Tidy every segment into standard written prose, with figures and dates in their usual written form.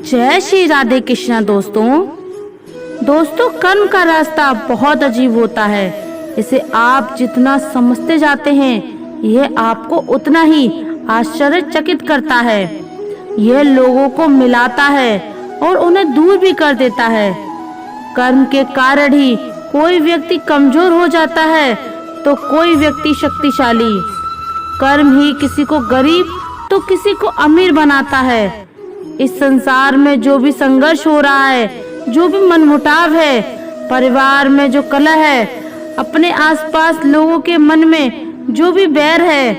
जय श्री राधे कृष्णा। दोस्तों कर्म का रास्ता बहुत अजीब होता है। इसे आप जितना समझते जाते हैं यह आपको उतना ही आश्चर्यचकित करता है। यह लोगों को मिलाता है और उन्हें दूर भी कर देता है। कर्म के कारण ही कोई व्यक्ति कमजोर हो जाता है तो कोई व्यक्ति शक्तिशाली। कर्म ही किसी को गरीब तो किसी को अमीर बनाता है। इस संसार में जो भी संघर्ष हो रहा है, जो भी मनमुटाव है, परिवार में जो कलह है, अपने आसपास लोगों के मन में जो भी बैर है,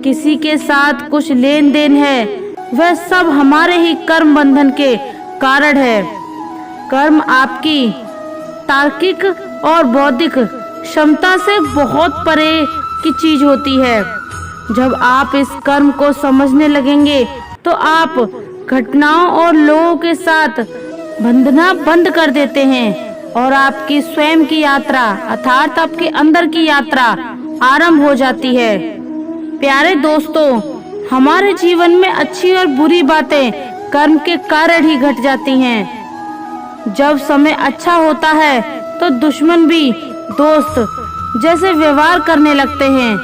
किसी के साथ कुछ लेन देन है, वह सब हमारे ही कर्म बंधन के कारण है। कर्म आपकी तार्किक और बौद्धिक क्षमता से बहुत परे की चीज होती है। जब आप इस कर्म को समझने लगेंगे तो आप घटनाओं और लोगों के साथ बंधना बंद कर देते हैं और आपकी स्वयं की यात्रा अर्थात आपके अंदर की यात्रा आरंभ हो जाती है। प्यारे दोस्तों, हमारे जीवन में अच्छी और बुरी बातें कर्म के कारण ही घट जाती हैं। जब समय अच्छा होता है तो दुश्मन भी दोस्त जैसे व्यवहार करने लगते हैं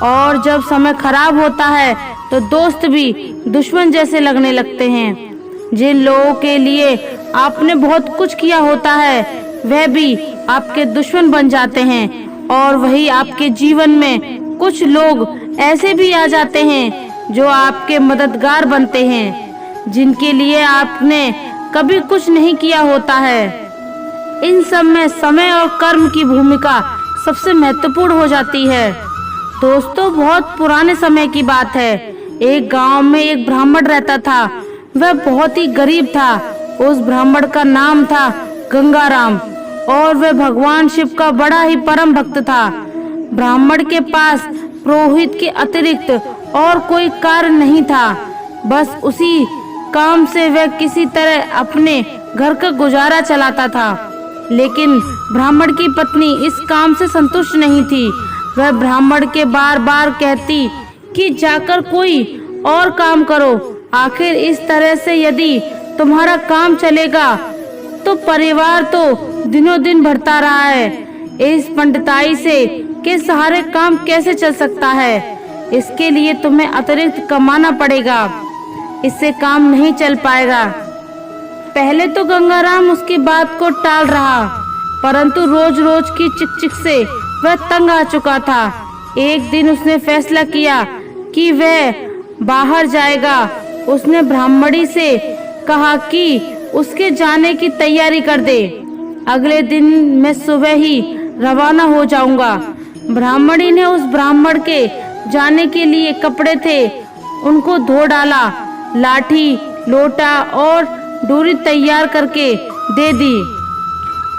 और जब समय खराब होता है तो दोस्त भी दुश्मन जैसे लगने लगते हैं। जिन लोगों के लिए आपने बहुत कुछ किया होता है वह भी आपके दुश्मन बन जाते हैं और वही आपके जीवन में कुछ लोग ऐसे भी आ जाते हैं जो आपके मददगार बनते हैं, जिनके लिए आपने कभी कुछ नहीं किया होता है। इन सब में समय और कर्म की भूमिका सबसे महत्वपूर्ण हो जाती है। दोस्तों, बहुत पुराने समय की बात है। एक गांव में एक ब्राह्मण रहता था। वह बहुत ही गरीब था। उस ब्राह्मण का नाम था गंगाराम और वह भगवान शिव का बड़ा ही परम भक्त था। ब्राह्मण के पास पुरोहित के अतिरिक्त और कोई कार्य नहीं था। बस उसी काम से वह किसी तरह अपने घर का गुजारा चलाता था। लेकिन ब्राह्मण की पत्नी इस काम से संतुष्ट नहीं थी। वह ब्राह्मण के बार बार कहती कि जाकर कोई और काम करो। आखिर इस तरह से यदि तुम्हारा काम चलेगा तो परिवार तो दिनों दिन बढ़ता रहा है। इस पंडिताई से के सहारे काम कैसे चल सकता है? इसके लिए तुम्हें अतिरिक्त कमाना पड़ेगा। इससे काम नहीं चल पाएगा। पहले तो गंगाराम उसकी बात को टाल रहा, परंतु रोज रोज की चिकचिक से वह तंग आ चुका था। एक दिन उसने फैसला किया कि वह बाहर जाएगा। उसने ब्राह्मणी से कहा कि उसके जाने की तैयारी कर दे। अगले दिन मैं सुबह ही रवाना हो जाऊंगा। ब्राह्मणी ने उस ब्राह्मण के जाने के लिए कपड़े थे उनको धो डाला, लाठी, लोटा और डोरी तैयार करके दे दी।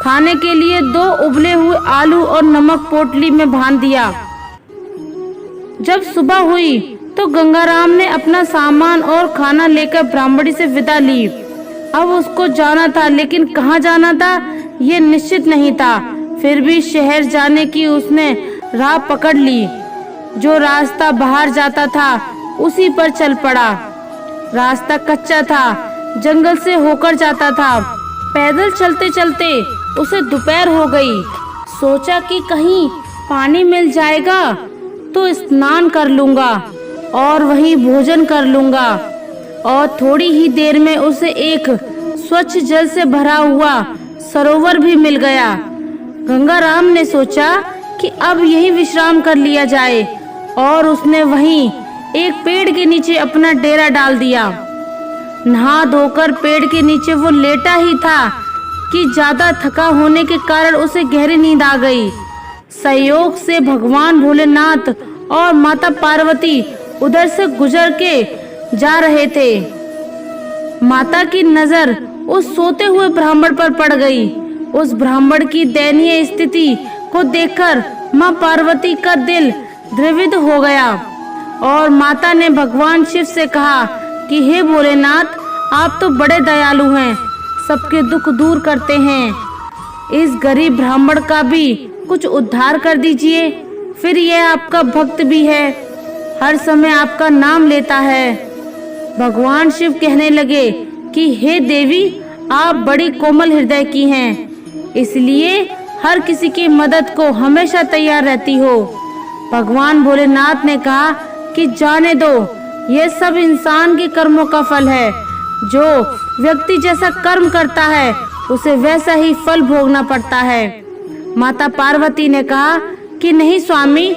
खाने के लिए 2 उबले हुए आलू और नमक पोटली में बांध दिया। जब सुबह हुई तो गंगाराम ने अपना सामान और खाना लेकर ब्राह्मणी से विदा ली। अब उसको जाना था, लेकिन कहाँ जाना था ये निश्चित नहीं था। फिर भी शहर जाने की उसने राह पकड़ ली। जो रास्ता बाहर जाता था उसी पर चल पड़ा। रास्ता कच्चा था, जंगल से होकर जाता था। पैदल चलते चलते उसे दोपहर हो गई। सोचा कि कहीं पानी मिल जाएगा तो स्नान कर लूंगा और वहीं भोजन कर लूंगा। और थोड़ी ही देर में उसे एक स्वच्छ जल से भरा हुआ सरोवर भी मिल गया। गंगाराम ने सोचा कि अब यही विश्राम कर लिया जाए और उसने वहीं एक पेड़ के नीचे अपना डेरा डाल दिया। नहा धोकर पेड़ के नीचे वो लेटा ही था कि ज्यादा थका होने के कारण उसे गहरी नींद आ गई। संयोग से भगवान भोलेनाथ और माता पार्वती उधर से गुजर के जा रहे थे। माता की नजर उस सोते हुए ब्राह्मण पर पड़ गई। उस ब्राह्मण की दयनीय स्थिति को देखकर माँ पार्वती का दिल द्रवित हो गया और माता ने भगवान शिव से कहा कि हे भोलेनाथ, आप तो बड़े दयालु हैं, सबके दुख दूर करते हैं। इस गरीब ब्राह्मण का भी कुछ उद्धार कर दीजिए। फिर यह आपका भक्त भी है, हर समय आपका नाम लेता है। भगवान शिव कहने लगे कि हे देवी, आप बड़ी कोमल हृदय की हैं, इसलिए हर किसी की मदद को हमेशा तैयार रहती हो। भगवान भोलेनाथ ने कहा कि जाने दो, ये सब इंसान के कर्मों का फल है। जो व्यक्ति जैसा कर्म करता है उसे वैसा ही फल भोगना पड़ता है। माता पार्वती ने कहा कि नहीं स्वामी,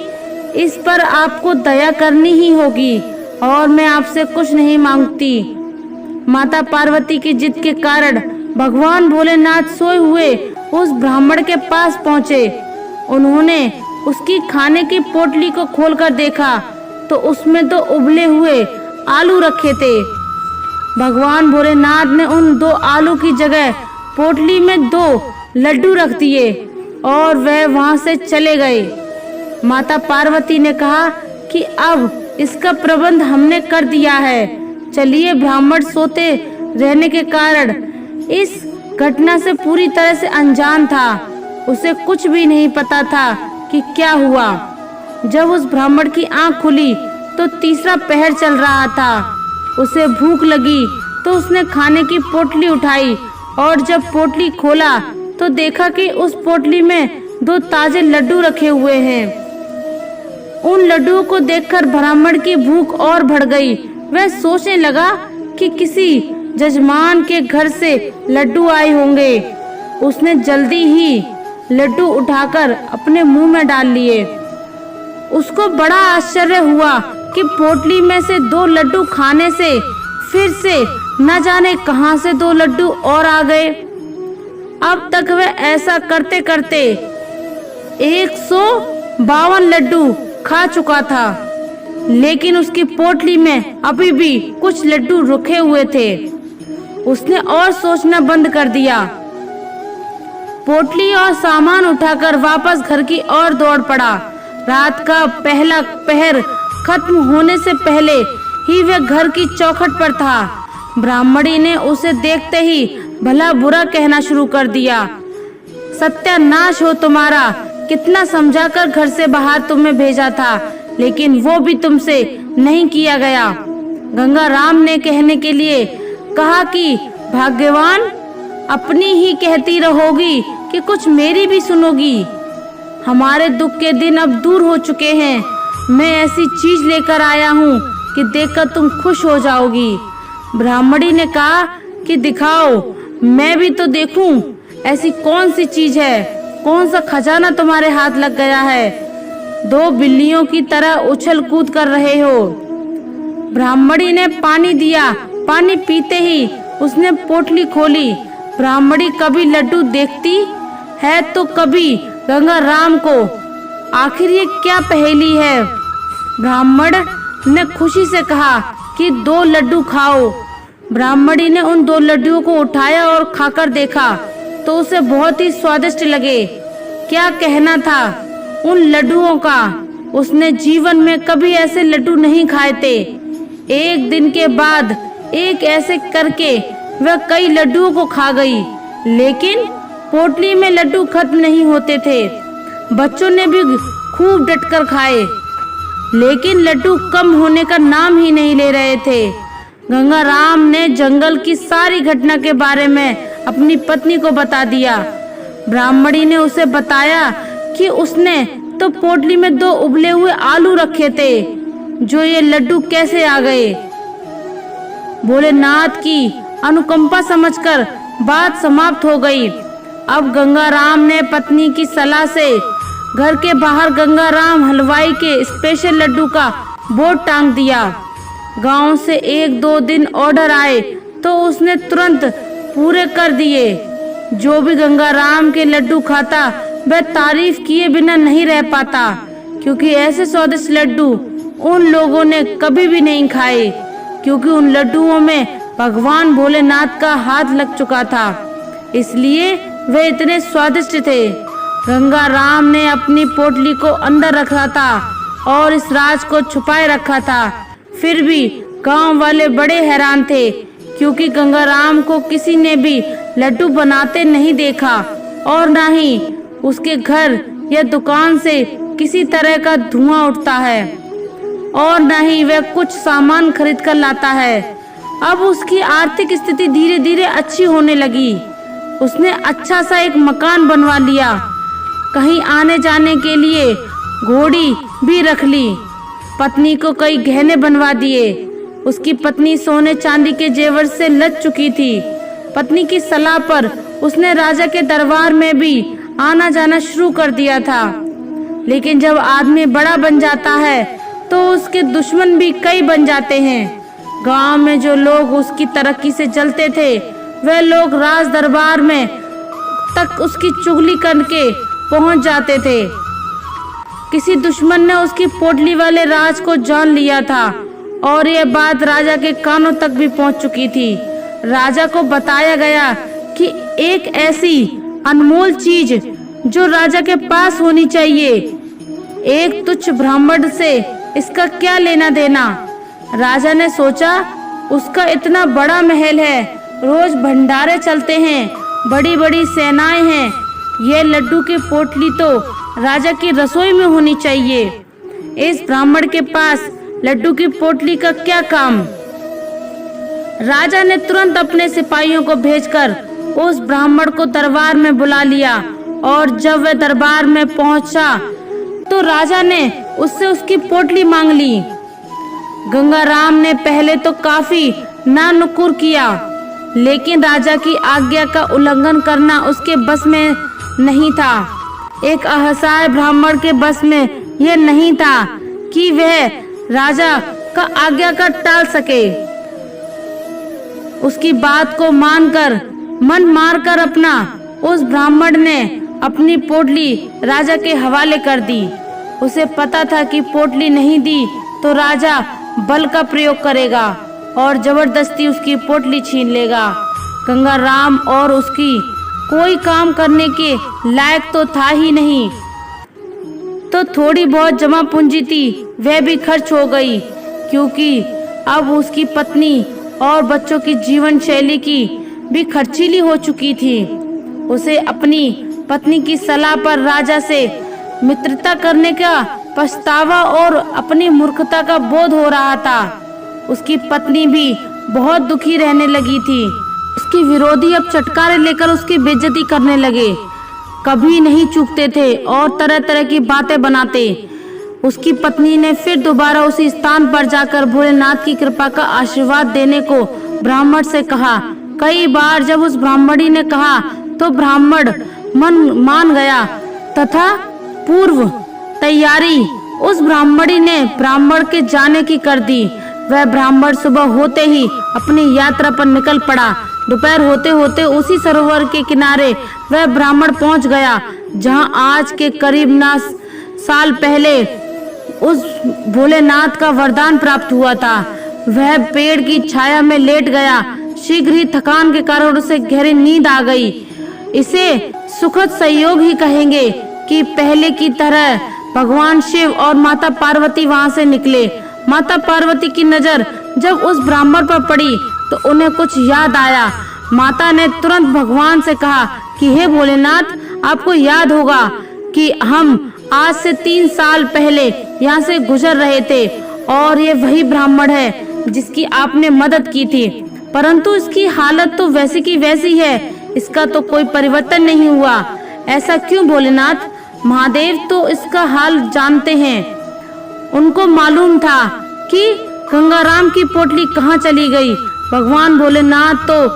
इस पर आपको दया करनी ही होगी और मैं आपसे कुछ नहीं मांगती। माता पार्वती की जिद के कारण भगवान भोलेनाथ सोए हुए उस ब्राह्मण के पास पहुँचे। उन्होंने उसकी खाने की पोटली को खोलकर देखा तो उसमें 2 उबले हुए आलू रखे थे। भगवान भोलेनाथ ने उन 2 आलू की जगह पोटली में 2 लड्डू रख दिए और वह वहां से चले गए। माता पार्वती ने कहा कि अब इसका प्रबंध हमने कर दिया है। चलिए, ब्राह्मण सोते रहने के कारण इस घटना से पूरी तरह से अनजान था। उसे कुछ भी नहीं पता था कि क्या हुआ। जब उस ब्राह्मण की आंख खुली तो तीसरा पहर चल रहा था। उसे भूख लगी तो उसने खाने की पोटली उठाई और जब पोटली खोला तो देखा कि उस पोटली में 2 ताजे लड्डू रखे हुए हैं। उन लड्डुओं को देखकर ब्राह्मण की भूख और बढ़ गई। वह सोचने लगा कि किसी जजमान के घर से लड्डू आए होंगे। उसने जल्दी ही लड्डू उठाकर अपने मुंह में डाल लिए। उसको बड़ा आश्चर्य हुआ कि पोटली में से 2 लड्डू खाने से फिर से न जाने कहां से 2 लड्डू और आ गए। अब तक वह ऐसा करते करते 152 लड्डू खा चुका था, लेकिन उसकी पोटली में अभी भी कुछ लड्डू रुके हुए थे। उसने और सोचना बंद कर दिया। पोटली और सामान उठाकर वापस घर की ओर दौड़ पड़ा। रात का पहला पहर खत्म होने से पहले ही वह घर की चौखट पर था। ब्राह्मणी ने उसे देखते ही भला बुरा कहना शुरू कर दिया। सत्यानाश हो तुम्हारा, कितना समझाकर घर से बाहर तुम्हें भेजा था, लेकिन वो भी तुमसे नहीं किया गया। गंगा राम ने कहने के लिए कहा कि भाग्यवान, अपनी ही कहती रहोगी कि कुछ मेरी भी सुनोगी। हमारे दुख के दिन अब दूर हो चुके हैं। मैं ऐसी चीज लेकर आया हूँ कि देखकर तुम खुश हो जाओगी। ब्राह्मणी ने कहा कि दिखाओ, मैं भी तो देखूं ऐसी कौन सी चीज है, कौन सा खजाना तुम्हारे हाथ लग गया है। 2 बिल्लियों की तरह उछल कूद कर रहे हो। ब्राह्मणी ने पानी दिया। पानी पीते ही उसने पोटली खोली। ब्राह्मणी कभी लड्डू देखती है तो कभी गंगा राम को। आखिर ये क्या पहेली है। ब्राह्मण ने खुशी से कहा कि 2 लड्डू खाओ। ब्राह्मणी ने उन 2 लड्डुओं को उठाया और खाकर देखा तो उसे बहुत ही स्वादिष्ट लगे। क्या कहना था उन लड्डुओं का। उसने जीवन में कभी ऐसे लड्डू नहीं खाए थे। एक दिन के बाद एक ऐसे करके वह कई लड्डुओं को खा गई, लेकिन पोटली में लड्डू खत्म नहीं होते थे। बच्चों ने भी खूब डटकर खाए, लेकिन लड्डू कम होने का नाम ही नहीं ले रहे थे। गंगा राम ने जंगल की सारी घटना के बारे में अपनी पत्नी को बता दिया। ब्राह्मणी ने उसे बताया कि उसने तो पोटली में 2 उबले हुए आलू रखे थे, जो ये लड्डू कैसे आ गए। भोलेनाथ की अनुकंपा समझकर बात समाप्त हो गई। अब गंगा राम ने पत्नी की सलाह से घर के बाहर गंगा राम हलवाई के स्पेशल लड्डू का बोर्ड टांग दिया। गांव से 1-2 दिन ऑर्डर आए तो उसने तुरंत पूरे कर दिए। जो भी गंगा राम के लड्डू खाता वह तारीफ किए बिना नहीं रह पाता, क्योंकि ऐसे स्वादिष्ट लड्डू उन लोगों ने कभी भी नहीं खाए, क्योंकि उन लड्डुओं में भगवान भोलेनाथ का हाथ लग चुका था, इसलिए वे इतने स्वादिष्ट थे। गंगा राम ने अपनी पोटली को अंदर रखा था और इस राज को छुपाए रखा था। फिर भी गांव वाले बड़े हैरान थे, क्योंकि गंगा राम को किसी ने भी लड्डू बनाते नहीं देखा और ना ही उसके घर या दुकान से किसी तरह का धुआं उठता है और ना ही वह कुछ सामान खरीद कर लाता है। अब उसकी आर्थिक स्थिति धीरे धीरे अच्छी होने लगी। उसने अच्छा सा एक मकान बनवा लिया, कहीं आने जाने के लिए घोड़ी भी रख ली। पत्नी को कई गहने बनवा दिए। उसकी पत्नी सोने चांदी के जेवर से लद चुकी थी। पत्नी की सलाह पर उसने राजा के दरबार में भी आना जाना शुरू कर दिया था। लेकिन जब आदमी बड़ा बन जाता है तो उसके दुश्मन भी कई बन जाते हैं। गांव में जो लोग उसकी तरक्की से जलते थे, वे लोग राज दरबार में तक उसकी चुगली करके पहुंच जाते थे। किसी दुश्मन ने उसकी पोटली वाले राज को जान लिया था और यह बात राजा के कानों तक भी पहुंच चुकी थी। राजा को बताया गया कि एक ऐसी अनमोल चीज जो राजा के पास होनी चाहिए, एक तुच्छ ब्राह्मण से इसका क्या लेना देना। राजा ने सोचा, उसका इतना बड़ा महल है, रोज भंडारे चलते हैं, बड़ी बड़ी सेनाएं हैं, यह लड्डू की पोटली तो राजा की रसोई में होनी चाहिए। इस ब्राह्मण के पास लड्डू की पोटली का क्या काम। राजा ने तुरंत अपने सिपाहियों को भेजकर उस ब्राह्मण को दरबार में बुला लिया और जब वह दरबार में पहुंचा तो राजा ने उससे उसकी पोटली मांग ली। गंगाराम ने पहले तो काफी नानुकुर किया, लेकिन राजा की आज्ञा का उल्लंघन करना उसके बस में नहीं था। एक असहाय ब्राह्मण के बस में यह नहीं था कि वह राजा का आज्ञा का टाल सके। उसकी बात को मानकर मन मारकर अपना उस ब्राह्मण ने अपनी पोटली राजा के हवाले कर दी। उसे पता था कि पोटली नहीं दी तो राजा बल का प्रयोग करेगा और जबरदस्ती उसकी पोटली छीन लेगा। गंगाराम और उसकी कोई काम करने के लायक तो था ही नहीं, तो थोड़ी बहुत जमा पूंजी थी वह भी खर्च हो गई, क्योंकि अब उसकी पत्नी और बच्चों की जीवन शैली की भी खर्चीली हो चुकी थी। उसे अपनी पत्नी की सलाह पर राजा से मित्रता करने का पछतावा और अपनी मूर्खता का बोध हो रहा था। उसकी पत्नी भी बहुत दुखी रहने लगी थी। उसके विरोधी अब चटकारे लेकर उसकी बेइज्जती करने लगे, कभी नहीं चूकते थे और तरह तरह की बातें बनाते। उसकी पत्नी ने फिर दोबारा उसी स्थान पर जाकर भोलेनाथ की कृपा का आशीर्वाद देने को ब्राह्मण से कहा। कई बार जब उस ब्राह्मणी ने कहा तो ब्राह्मण मान गया तथा पूर्व तैयारी उस ब्राह्मणी ने ब्राह्मण के जाने की कर दी। वह ब्राह्मण सुबह होते ही अपनी यात्रा पर निकल पड़ा। दोपहर होते होते उसी सरोवर के किनारे वह ब्राह्मण पहुंच गया जहां आज के करीब 9 साल पहले उस भोलेनाथ का वरदान प्राप्त हुआ था। वह पेड़ की छाया में लेट गया। शीघ्र ही थकान के कारण उसे गहरी नींद आ गई। इसे सुखद संयोग ही कहेंगे कि पहले की तरह भगवान शिव और माता पार्वती वहां से निकले। माता पार्वती की नजर जब उस ब्राह्मण पर पड़ी तो उन्हें कुछ याद आया। माता ने तुरंत भगवान से कहा कि हे भोलेनाथ, आपको याद होगा कि हम आज से 3 साल पहले यहाँ से गुजर रहे थे और ये वही ब्राह्मण है जिसकी आपने मदद की थी, परंतु इसकी हालत तो वैसी की वैसी है, इसका तो कोई परिवर्तन नहीं हुआ। ऐसा क्यों भोलेनाथ? महादेव तो इसका हाल जानते हैं। उनको मालूम था कि गंगाराम की पोटली कहाँ चली गई। भगवान भोलेनाथ तो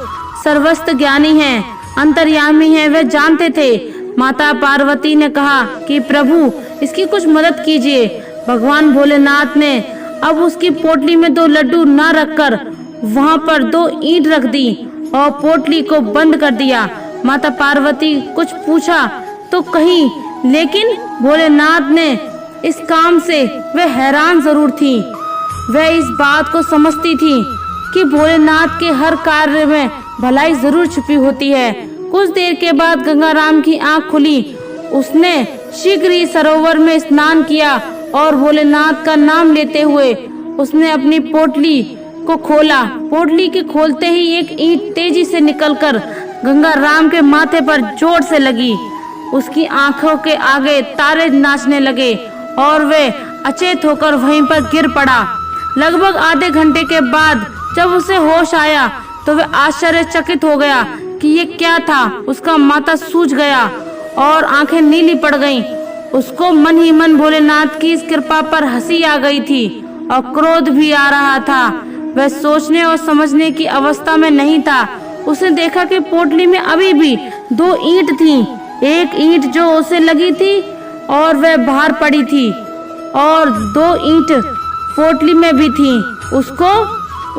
सर्वस्त्र ज्ञानी हैं, अंतर्यामी हैं, वे जानते थे। माता पार्वती ने कहा कि प्रभु इसकी कुछ मदद कीजिए। भगवान भोलेनाथ ने अब उसकी पोटली में 2 लड्डू न रखकर वहां पर 2 ईंट रख दी और पोटली को बंद कर दिया। माता पार्वती कुछ पूछा तो कहीं, लेकिन भोलेनाथ ने इस काम से वह हैरान जरूर थी। वह इस बात को समझती थी कि भोलेनाथ के हर कार्य में भलाई जरूर छुपी होती है। कुछ देर के बाद गंगाराम की आंख खुली। उसने शीघ्र ही सरोवर में स्नान किया और भोलेनाथ का नाम लेते हुए उसने अपनी पोटली को खोला। पोटली के खोलते ही एक ईंट तेजी से निकलकर गंगाराम के माथे पर जोर से लगी। उसकी आंखों के आगे तारे नाचने लगे और वे अचेत होकर वहीं पर गिर पड़ा। लगभग आधे घंटे के बाद जब उसे होश आया तो वह आश्चर्यचकित हो गया कि ये क्या था। उसका माथा सूज गया और आंखें नीली पड़ गईं। उसको मन ही मन भोलेनाथ की इस कृपा पर हंसी आ गई थी और क्रोध भी आ रहा था। वह सोचने और समझने की अवस्था में नहीं था। उसने देखा कि पोटली में अभी भी 2 ईंट थीं। एक ईंट जो उसे लगी थी और वह बाहर पड़ी थी और 2 ईंट पोटली में भी थीं। उसको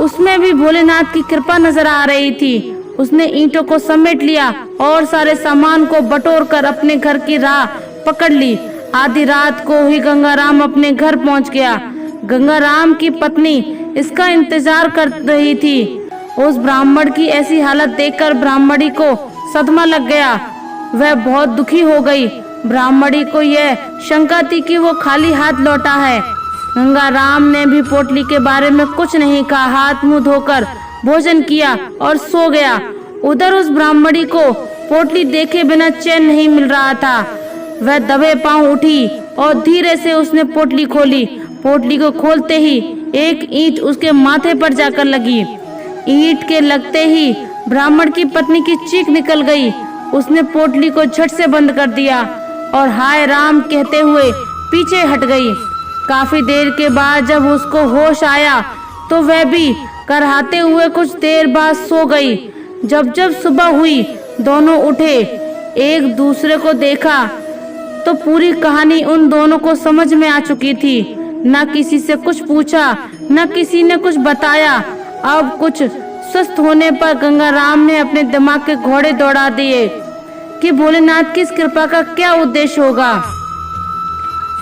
उसमें भी भोलेनाथ की कृपा नजर आ रही थी। उसने ईंटों को समेट लिया और सारे सामान को बटोर कर अपने घर की राह पकड़ ली। आधी रात को ही गंगाराम अपने घर पहुंच गया। गंगाराम की पत्नी इसका इंतजार कर रही थी। उस ब्राह्मण की ऐसी हालत देखकर ब्राह्मणी को सदमा लग गया। वह बहुत दुखी हो गई। ब्राह्मणी को यह शंका थी कि वो खाली हाथ लौटा है। गंगाराम ने भी पोटली के बारे में कुछ नहीं कहा। हाथ मुंह धोकर भोजन किया और सो गया। उधर उस ब्राह्मणी को पोटली देखे बिना चैन नहीं मिल रहा था। वह दबे पांव उठी और धीरे से उसने पोटली खोली। पोटली को खोलते ही एक ईंट उसके माथे पर जाकर लगी। ईंट के लगते ही ब्राह्मण की पत्नी की चीख निकल गई। उसने पोटली को झट से बंद कर दिया और हाय राम कहते हुए पीछे हट गई। काफी देर के बाद जब उसको होश आया तो वह भी करहाते हुए कुछ देर बाद सो गई। जब सुबह हुई दोनों उठे, एक दूसरे को देखा तो पूरी कहानी उन दोनों को समझ में आ चुकी थी। न किसी से कुछ पूछा, न किसी ने कुछ बताया। अब कुछ स्वस्थ होने पर गंगाराम ने अपने दिमाग के घोड़े दौड़ा दिए कि भोलेनाथ की इस कृपा का क्या उद्देश्य होगा।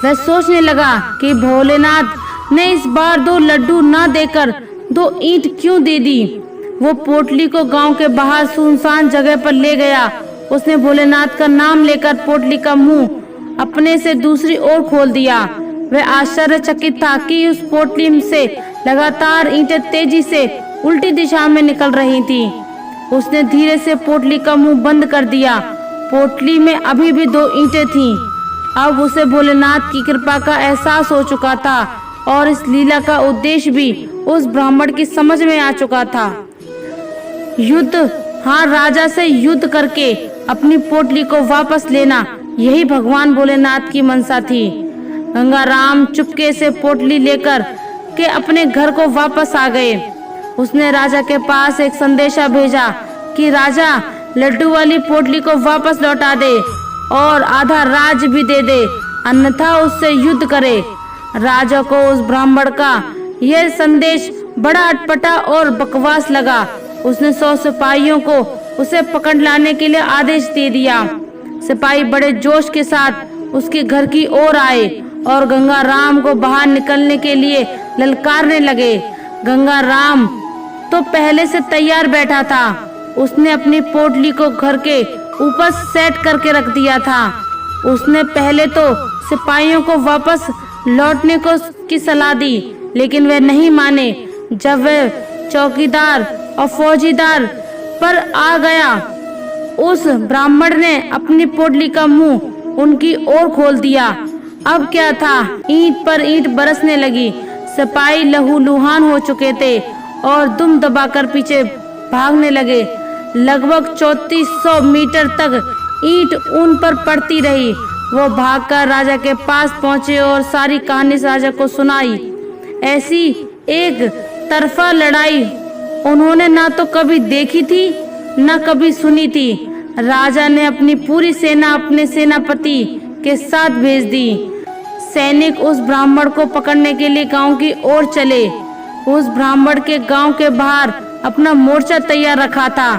वह सोचने लगा कि भोलेनाथ ने इस बार 2 लड्डू ना देकर 2 ईंट क्यों दे दी। वो पोटली को गांव के बाहर सुनसान जगह पर ले गया। उसने भोलेनाथ का नाम लेकर पोटली का मुंह अपने से दूसरी ओर खोल दिया। वह आश्चर्यचकित था कि उस पोटली से लगातार ईंटें तेजी से उल्टी दिशा में निकल रही थी। उसने धीरे से पोटली का मुंह बंद कर दिया। पोटली में अभी भी 2 ईंटें थीं। अब उसे भोलेनाथ की कृपा का एहसास हो चुका था और इस लीला का उद्देश्य भी उस ब्राह्मण की समझ में आ चुका था। युद्ध, हाँ, राजा से युद्ध करके अपनी पोटली को वापस लेना, यही भगवान भोलेनाथ की मनसा थी। गंगाराम चुपके से पोटली लेकर के अपने घर को वापस आ गए। उसने राजा के पास एक संदेशा भेजा कि राजा लड्डू वाली पोटली को वापस लौटा दे और आधा राज भी दे दे, अन्यथा उससे युद्ध करे। राजा को उस ब्राह्मण का यह संदेश बड़ा अटपटा और बकवास लगा। उसने 100 सिपाहियों को उसे पकड़ लाने के लिए आदेश दे दिया। सिपाही बड़े जोश के साथ उसके घर की ओर आए और गंगाराम को बाहर निकलने के लिए ललकारने लगे। गंगाराम तो पहले से तैयार बैठा था। उसने अपनी पोटली को घर के ऊपर सेट करके रख दिया था। उसने पहले तो सिपाहियों को वापस लौटने को की सलाह दी, लेकिन वे नहीं माने। जब वह चौकीदार और फौजीदार पर आ गया, उस ब्राह्मण ने अपनी पोटली का मुंह उनकी ओर खोल दिया। अब क्या था, ईंट पर ईंट बरसने लगी। सिपाही लहूलुहान हो चुके थे और दुम दबाकर पीछे भागने लगे। लगभग 3400 मीटर तक ईंट उन पर पड़ती रही। वो भागकर राजा के पास पहुंचे और सारी कहानी राजा को सुनाई। ऐसी एक तरफा लड़ाई उन्होंने ना तो कभी देखी थी, न कभी सुनी थी। राजा ने अपनी पूरी सेना अपने सेनापति के साथ भेज दी। सैनिक उस ब्राह्मण को पकड़ने के लिए गांव की ओर चले। उस ब्राह्मण के गांव के बाहर अपना मोर्चा तैयार रखा था।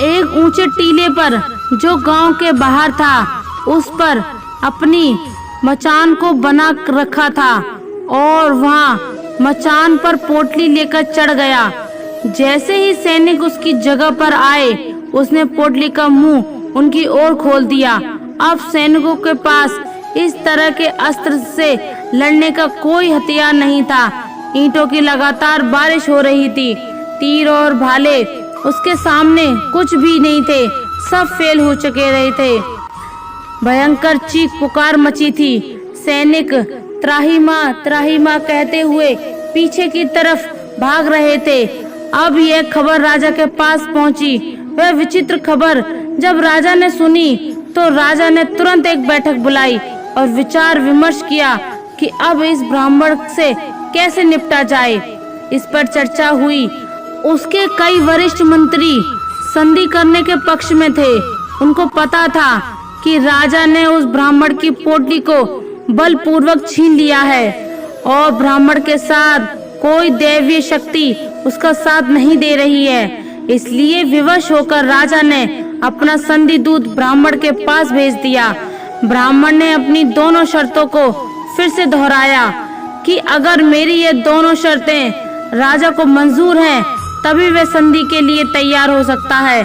एक ऊंचे टीले पर जो गांव के बाहर था, उस पर अपनी मचान को बना रखा था और वहां मचान पर पोटली लेकर चढ़ गया। जैसे ही सैनिक उसकी जगह पर आए, उसने पोटली का मुंह उनकी ओर खोल दिया। अब सैनिकों के पास इस तरह के अस्त्र से लड़ने का कोई हथियार नहीं था। ईंटों की लगातार बारिश हो रही थी। तीर और भाले उसके सामने कुछ भी नहीं थे, सब फेल हो चुके रहे थे। भयंकर चीख पुकार मची थी। सैनिक त्राही माँ कहते हुए पीछे की तरफ भाग रहे थे। अब यह खबर राजा के पास पहुंची। वह विचित्र खबर जब राजा ने सुनी तो राजा ने तुरंत एक बैठक बुलाई और विचार विमर्श किया कि अब इस ब्राह्मण से कैसे निपटा जाए। इस पर चर्चा हुई। उसके कई वरिष्ठ मंत्री संधि करने के पक्ष में थे। उनको पता था कि राजा ने उस ब्राह्मण की पोटली को बलपूर्वक छीन लिया है और ब्राह्मण के साथ कोई दैवीय शक्ति उसका साथ नहीं दे रही है। इसलिए विवश होकर राजा ने अपना संधि दूत ब्राह्मण के पास भेज दिया। ब्राह्मण ने अपनी दोनों शर्तों को फिर से दोहराया कि अगर मेरी ये दोनों शर्तें राजा को मंजूर हैं, तभी वे संधि के लिए तैयार हो सकता है।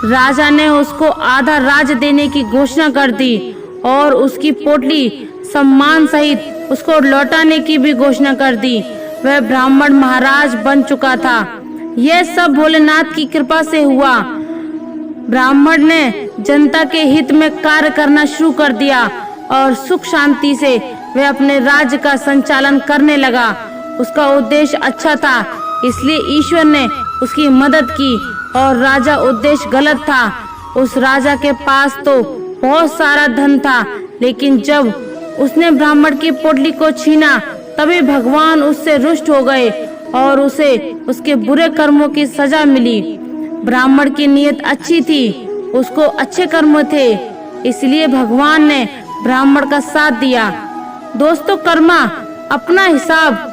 राजा ने उसको आधा राज्य देने की घोषणा कर दी और उसकी पोटली सम्मान सहित उसको लौटाने की भी घोषणा कर दी। वह ब्राह्मण महाराज बन चुका था। यह सब भोलेनाथ की कृपा से हुआ। ब्राह्मण ने जनता के हित में कार्य करना शुरू कर दिया और सुख शांति से वह अपने राज्य का संचालन करने लगा। उसका उद्देश्य अच्छा था, इसलिए ईश्वर ने उसकी मदद की और राजा उद्देश्य गलत था। उस राजा के पास तो बहुत सारा धन था, लेकिन जब उसने ब्राह्मण की पोटली को छीना तभी भगवान उससे रुष्ट हो गए और उसे उसके बुरे कर्मों की सजा मिली। ब्राह्मण की नीयत अच्छी थी, उसको अच्छे कर्म थे, इसलिए भगवान ने ब्राह्मण का साथ दिया। दोस्तों, कर्मा अपना हिसाब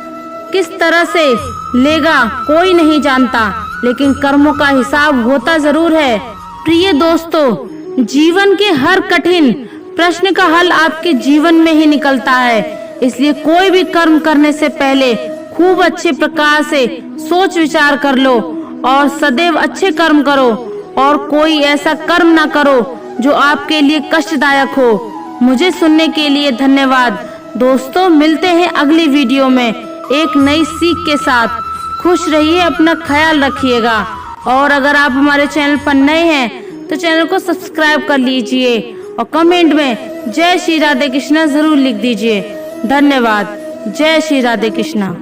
किस तरह से लेगा कोई नहीं जानता, लेकिन कर्मों का हिसाब होता जरूर है। प्रिय दोस्तों, जीवन के हर कठिन प्रश्न का हल आपके जीवन में ही निकलता है। इसलिए कोई भी कर्म करने से पहले खूब अच्छे प्रकार से सोच विचार कर लो और सदैव अच्छे कर्म करो और कोई ऐसा कर्म ना करो जो आपके लिए कष्टदायक हो। मुझे सुनने के लिए धन्यवाद। दोस्तों, मिलते हैं अगली वीडियो में एक नई सीख के साथ। खुश रहिए, अपना ख्याल रखिएगा और अगर आप हमारे चैनल पर नए हैं तो चैनल को सब्सक्राइब कर लीजिए और कमेंट में जय श्री राधे कृष्णा जरूर लिख दीजिए। धन्यवाद। जय श्री राधे कृष्णा।